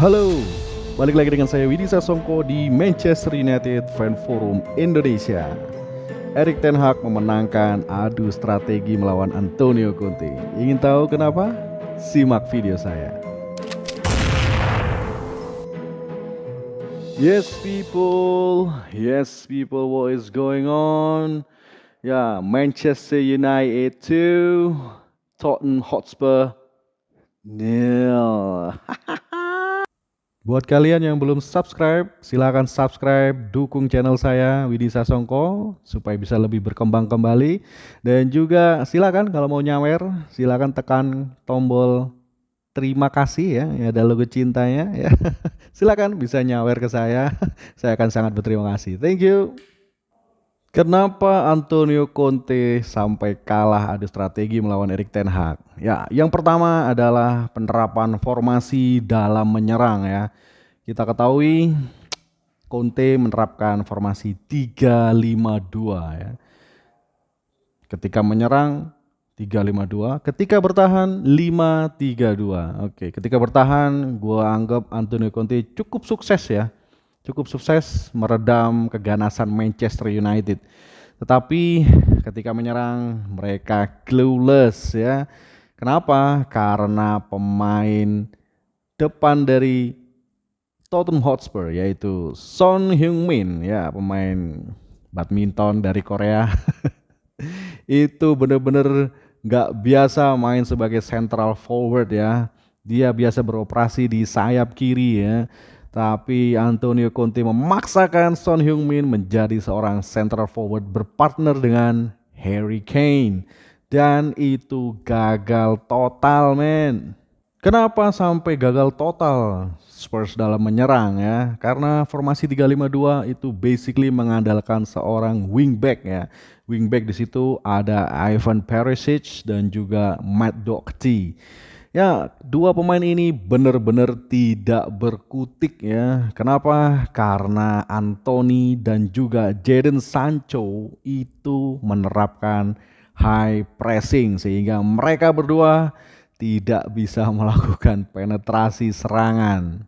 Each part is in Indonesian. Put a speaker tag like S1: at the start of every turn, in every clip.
S1: Halo, balik lagi dengan saya Widhi Sasongko di Manchester United Fan Forum Indonesia. Erik ten Hag memenangkan adu strategi melawan Antonio Conte. Ingin tahu kenapa? Simak video saya. Yes people, what is going on? Ya, Manchester United 2, Tottenham Hotspur nil. Buat kalian yang belum subscribe, silahkan subscribe, dukung channel saya Widhi Sasongko supaya bisa lebih berkembang kembali. Dan juga silakan kalau mau nyawer, silakan tekan tombol terima kasih ya, ada logo cintanya ya. Silakan bisa nyawer ke saya akan sangat berterima kasih. Thank you. Kenapa Antonio Conte sampai kalah adu strategi melawan Erik ten Hag? Ya, yang pertama adalah penerapan formasi dalam menyerang ya. Kita ketahui Conte menerapkan formasi 3-5-2 ya. Ketika menyerang 3-5-2, ketika bertahan 5-3-2. Oke, ketika bertahan gua anggap Antonio Conte cukup sukses ya. Cukup sukses meredam keganasan Manchester United. Tetapi ketika menyerang mereka clueless ya. Kenapa? Karena pemain depan dari Tottenham Hotspur yaitu Son Heung-min ya, pemain badminton dari Korea. Itu benar-benar nggak biasa main sebagai central forward ya. Dia biasa beroperasi di sayap kiri ya. Tapi Antonio Conte memaksakan Son Heung-min menjadi seorang central forward berpartner dengan Harry Kane. Dan itu gagal total men. Kenapa sampai gagal total Spurs dalam menyerang ya? Karena formasi 3-5-2 itu basically mengandalkan seorang wingback ya. Wingback di situ ada Ivan Perisic dan juga Matt Doherty. Ya, dua pemain ini benar-benar tidak berkutik ya. Kenapa? Karena Anthony dan juga Jadon Sancho itu menerapkan high pressing sehingga mereka berdua tidak bisa melakukan penetrasi serangan.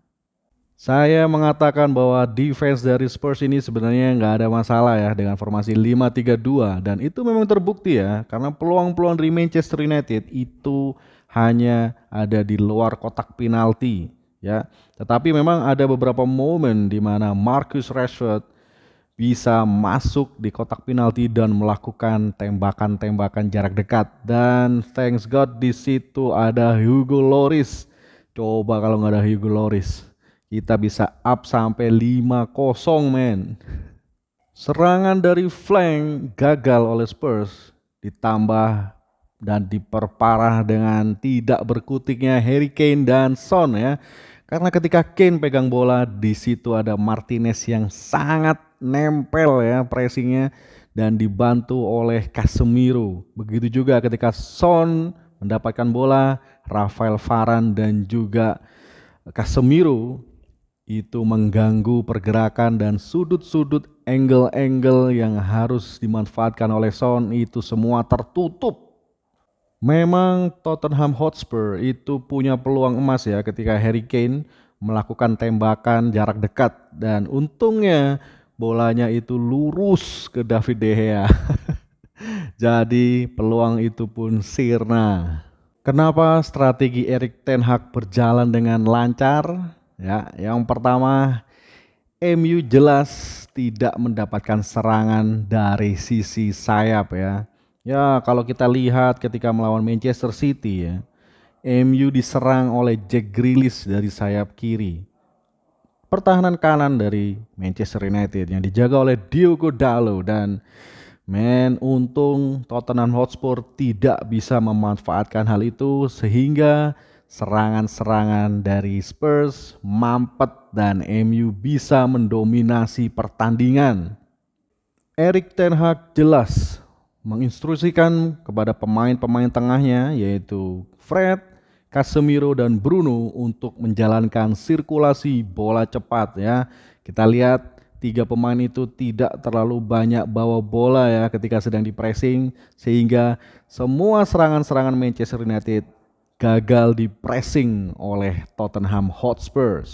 S1: Saya mengatakan bahwa defense dari Spurs ini sebenarnya nggak ada masalah ya dengan formasi 5-3-2 dan itu memang terbukti ya karena peluang-peluang dari Manchester United itu hanya ada di luar kotak penalti ya. Tetapi memang ada beberapa momen di mana Marcus Rashford bisa masuk di kotak penalti dan melakukan tembakan-tembakan jarak dekat. Dan thanks God di situ ada Hugo Lloris. Coba kalau nggak ada Hugo Lloris, kita bisa up sampai 5-0 men. Serangan dari flank gagal oleh Spurs, ditambah dan diperparah dengan tidak berkutiknya Harry Kane dan Son ya. Karena ketika Kane pegang bola di situ ada Martinez yang sangat nempel ya pressingnya dan dibantu oleh Casemiro. Begitu juga ketika Son mendapatkan bola, Rafael Varane dan juga Casemiro itu mengganggu pergerakan dan sudut-sudut angle-angle yang harus dimanfaatkan oleh Son itu semua tertutup. Memang Tottenham Hotspur itu punya peluang emas ya ketika Harry Kane melakukan tembakan jarak dekat dan untungnya bolanya itu lurus ke David De Gea. Jadi peluang itu pun sirna. Kenapa strategi Erik ten Hag berjalan dengan lancar? Ya, yang pertama MU jelas tidak mendapatkan serangan dari sisi sayap ya. Ya, kalau kita lihat ketika melawan Manchester City ya, MU diserang oleh Jack Grealish dari sayap kiri. Pertahanan kanan dari Manchester United yang dijaga oleh Diogo Dalot dan untung Tottenham Hotspur tidak bisa memanfaatkan hal itu sehingga serangan-serangan dari Spurs mampet dan MU bisa mendominasi pertandingan. Erik ten Hag jelas menginstruksikan kepada pemain-pemain tengahnya yaitu Fred, Casemiro dan Bruno untuk menjalankan sirkulasi bola cepat ya. Kita lihat tiga pemain itu tidak terlalu banyak bawa bola ya ketika sedang di pressing sehingga semua serangan-serangan Manchester United gagal di pressing oleh Tottenham Hotspur.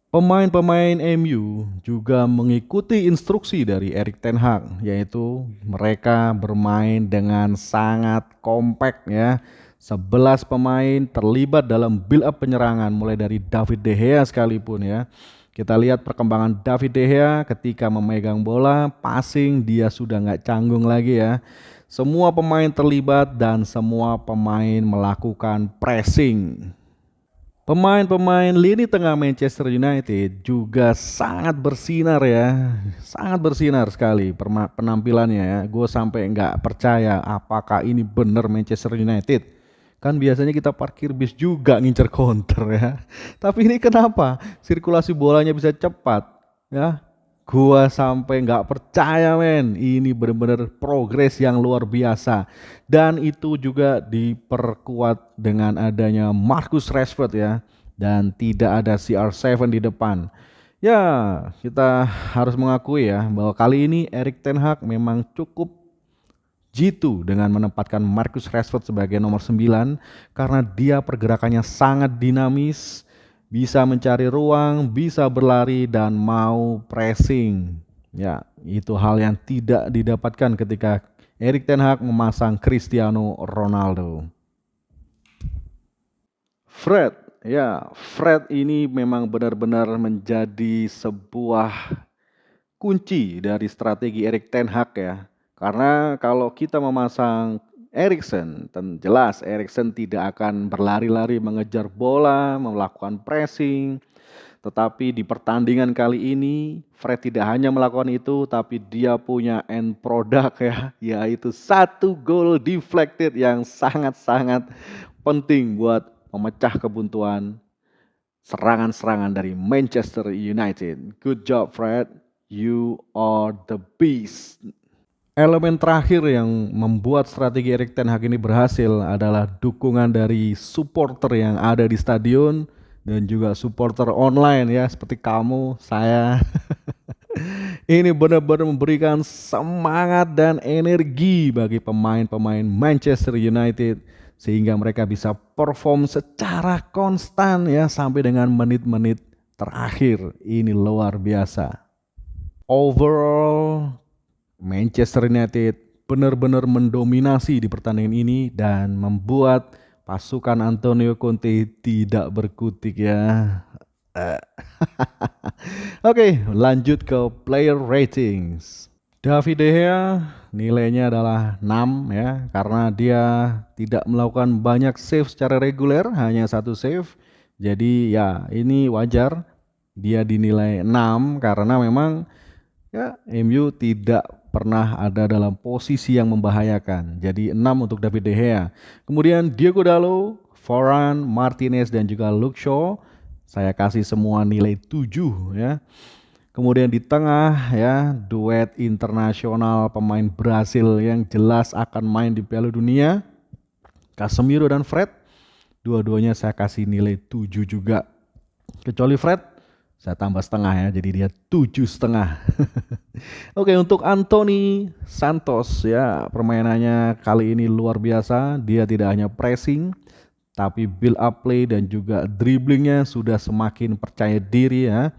S1: Pemain-pemain MU juga mengikuti instruksi dari Erik ten Hag, yaitu mereka bermain dengan sangat kompak ya. 11 pemain terlibat dalam build up penyerangan mulai dari David De Gea sekalipun ya. Kita lihat perkembangan David De Gea ketika memegang bola, passing dia sudah nggak canggung lagi ya. Semua pemain terlibat dan semua pemain melakukan pressing. Pemain-pemain lini tengah Manchester United juga sangat bersinar ya, sangat bersinar sekali penampilannya ya. Gue sampai nggak percaya apakah ini benar Manchester United. Kan biasanya kita parkir bis juga ngincer counter ya. Tapi ini kenapa sirkulasi bolanya bisa cepat ya? Gua sampai nggak percaya men, ini benar-benar progres yang luar biasa. Dan itu juga diperkuat dengan adanya Marcus Rashford ya. Dan tidak ada CR7 di depan. Ya, kita harus mengakui ya bahwa kali ini Erik ten Hag memang cukup jitu dengan menempatkan Marcus Rashford sebagai nomor 9 karena dia pergerakannya sangat dinamis, bisa mencari ruang, bisa berlari dan mau pressing. Ya, itu hal yang tidak didapatkan ketika Erik ten Hag memasang Cristiano Ronaldo. Fred, ya, Fred ini memang benar-benar menjadi sebuah kunci dari strategi Erik ten Hag ya. Karena kalau kita memasang Eriksen, jelas Eriksen tidak akan berlari-lari mengejar bola, melakukan pressing. Tetapi di pertandingan kali ini, Fred tidak hanya melakukan itu, tapi dia punya end product ya, yaitu 1 gol deflected yang sangat-sangat penting buat memecah kebuntuan serangan-serangan dari Manchester United. Good job Fred, you are the beast. Elemen terakhir yang membuat strategi Erik ten Hag ini berhasil adalah dukungan dari supporter yang ada di stadion dan juga supporter online ya seperti kamu, saya. Ini benar-benar memberikan semangat dan energi bagi pemain-pemain Manchester United sehingga mereka bisa perform secara konstan ya sampai dengan menit-menit terakhir. Ini luar biasa. Overall Manchester United benar-benar mendominasi di pertandingan ini dan membuat pasukan Antonio Conte tidak berkutik ya. Oke, lanjut ke player ratings. David De Gea nilainya adalah 6 ya, karena dia tidak melakukan banyak save secara reguler, hanya 1 save. Jadi ya ini wajar dia dinilai 6 karena memang ya MU tidak pernah ada dalam posisi yang membahayakan. Jadi 6 untuk David De Gea. Kemudian Diogo Dalot, Varane, Martinez dan juga Luke Shaw saya kasih semua nilai 7 ya. Kemudian di tengah ya duet internasional pemain Brasil yang jelas akan main di Piala Dunia, Casemiro dan Fred. Dua-duanya saya kasih nilai 7 juga. Kecuali Fred, saya tambah setengah ya, jadi dia 7,5. Oke, untuk Anthony Santos ya, permainannya kali ini luar biasa. Dia tidak hanya pressing, tapi build up play dan juga dribblingnya sudah semakin percaya diri ya.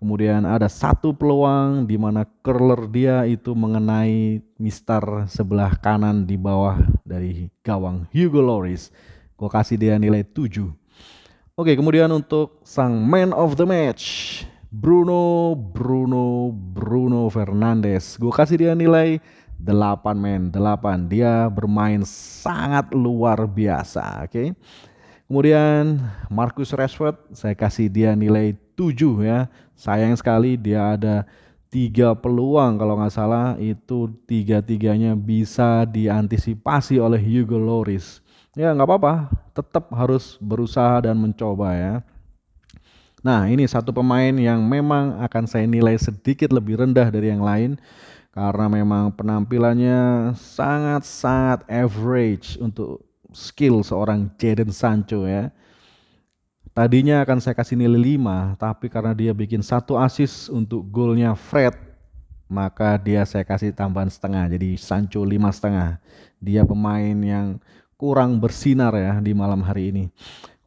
S1: Kemudian ada 1 peluang di mana curler dia itu mengenai Mister sebelah kanan di bawah dari gawang Hugo Lloris. Gue kasih dia nilai 7. Oke, kemudian untuk sang man of the match, Bruno Fernandes. Gue kasih dia nilai 8 men, 8. Dia bermain sangat luar biasa, oke. Kemudian Marcus Rashford, saya kasih dia nilai 7 ya. Sayang sekali dia ada 3 peluang kalau nggak salah, itu 3-3-nya bisa diantisipasi oleh Hugo Lloris. Ya nggak apa-apa, tetap harus berusaha dan mencoba ya. Nah ini satu pemain yang memang akan saya nilai sedikit lebih rendah dari yang lain karena memang penampilannya sangat-sangat average untuk skill seorang Jadon Sancho ya. Tadinya akan saya kasih nilai 5, tapi karena dia bikin 1 assist untuk golnya Fred, maka dia saya kasih tambahan setengah, jadi Sancho 5,5. Dia pemain yang kurang bersinar ya di malam hari ini.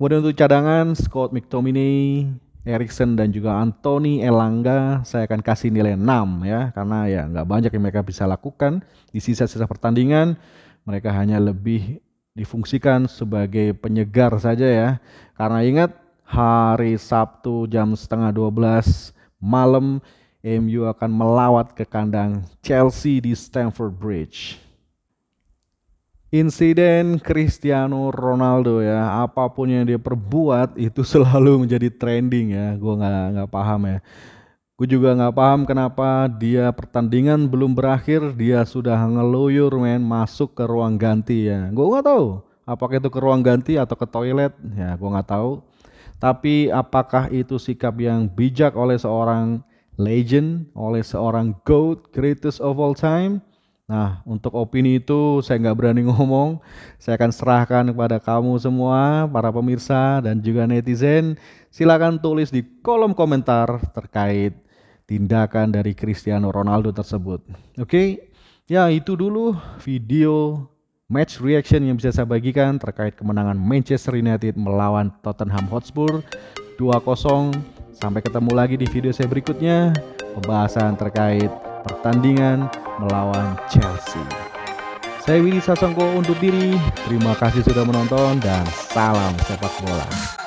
S1: Kemudian untuk cadangan Scott McTominay, Eriksen dan juga Anthony Elanga saya akan kasih nilai 6 ya, karena ya nggak banyak yang mereka bisa lakukan di sisa-sisa pertandingan. Mereka hanya lebih difungsikan sebagai penyegar saja ya. Karena ingat hari Sabtu jam setengah 12 malam MU akan melawat ke kandang Chelsea di Stamford Bridge. Insiden Cristiano Ronaldo ya, apapun yang dia perbuat itu selalu menjadi trending ya. Gue nggak paham ya. Gue juga nggak paham kenapa dia pertandingan belum berakhir dia sudah ngeluyur masuk ke ruang ganti ya. Gue nggak tahu apakah itu ke ruang ganti atau ke toilet ya, gue nggak tahu. Tapi apakah itu sikap yang bijak oleh seorang legend, oleh seorang GOAT, greatest of all time? Nah, untuk opini itu saya nggak berani ngomong. Saya akan serahkan kepada kamu semua, para pemirsa dan juga netizen. Silakan tulis di kolom komentar terkait tindakan dari Cristiano Ronaldo tersebut. Oke, ya itu dulu video match reaction yang bisa saya bagikan terkait kemenangan Manchester United melawan Tottenham Hotspur 2-0. Sampai ketemu lagi di video saya berikutnya, pembahasan terkait pertandingan melawan Chelsea. Saya Willy Sasongko undur diri. Terima kasih sudah menonton dan salam sepak bola.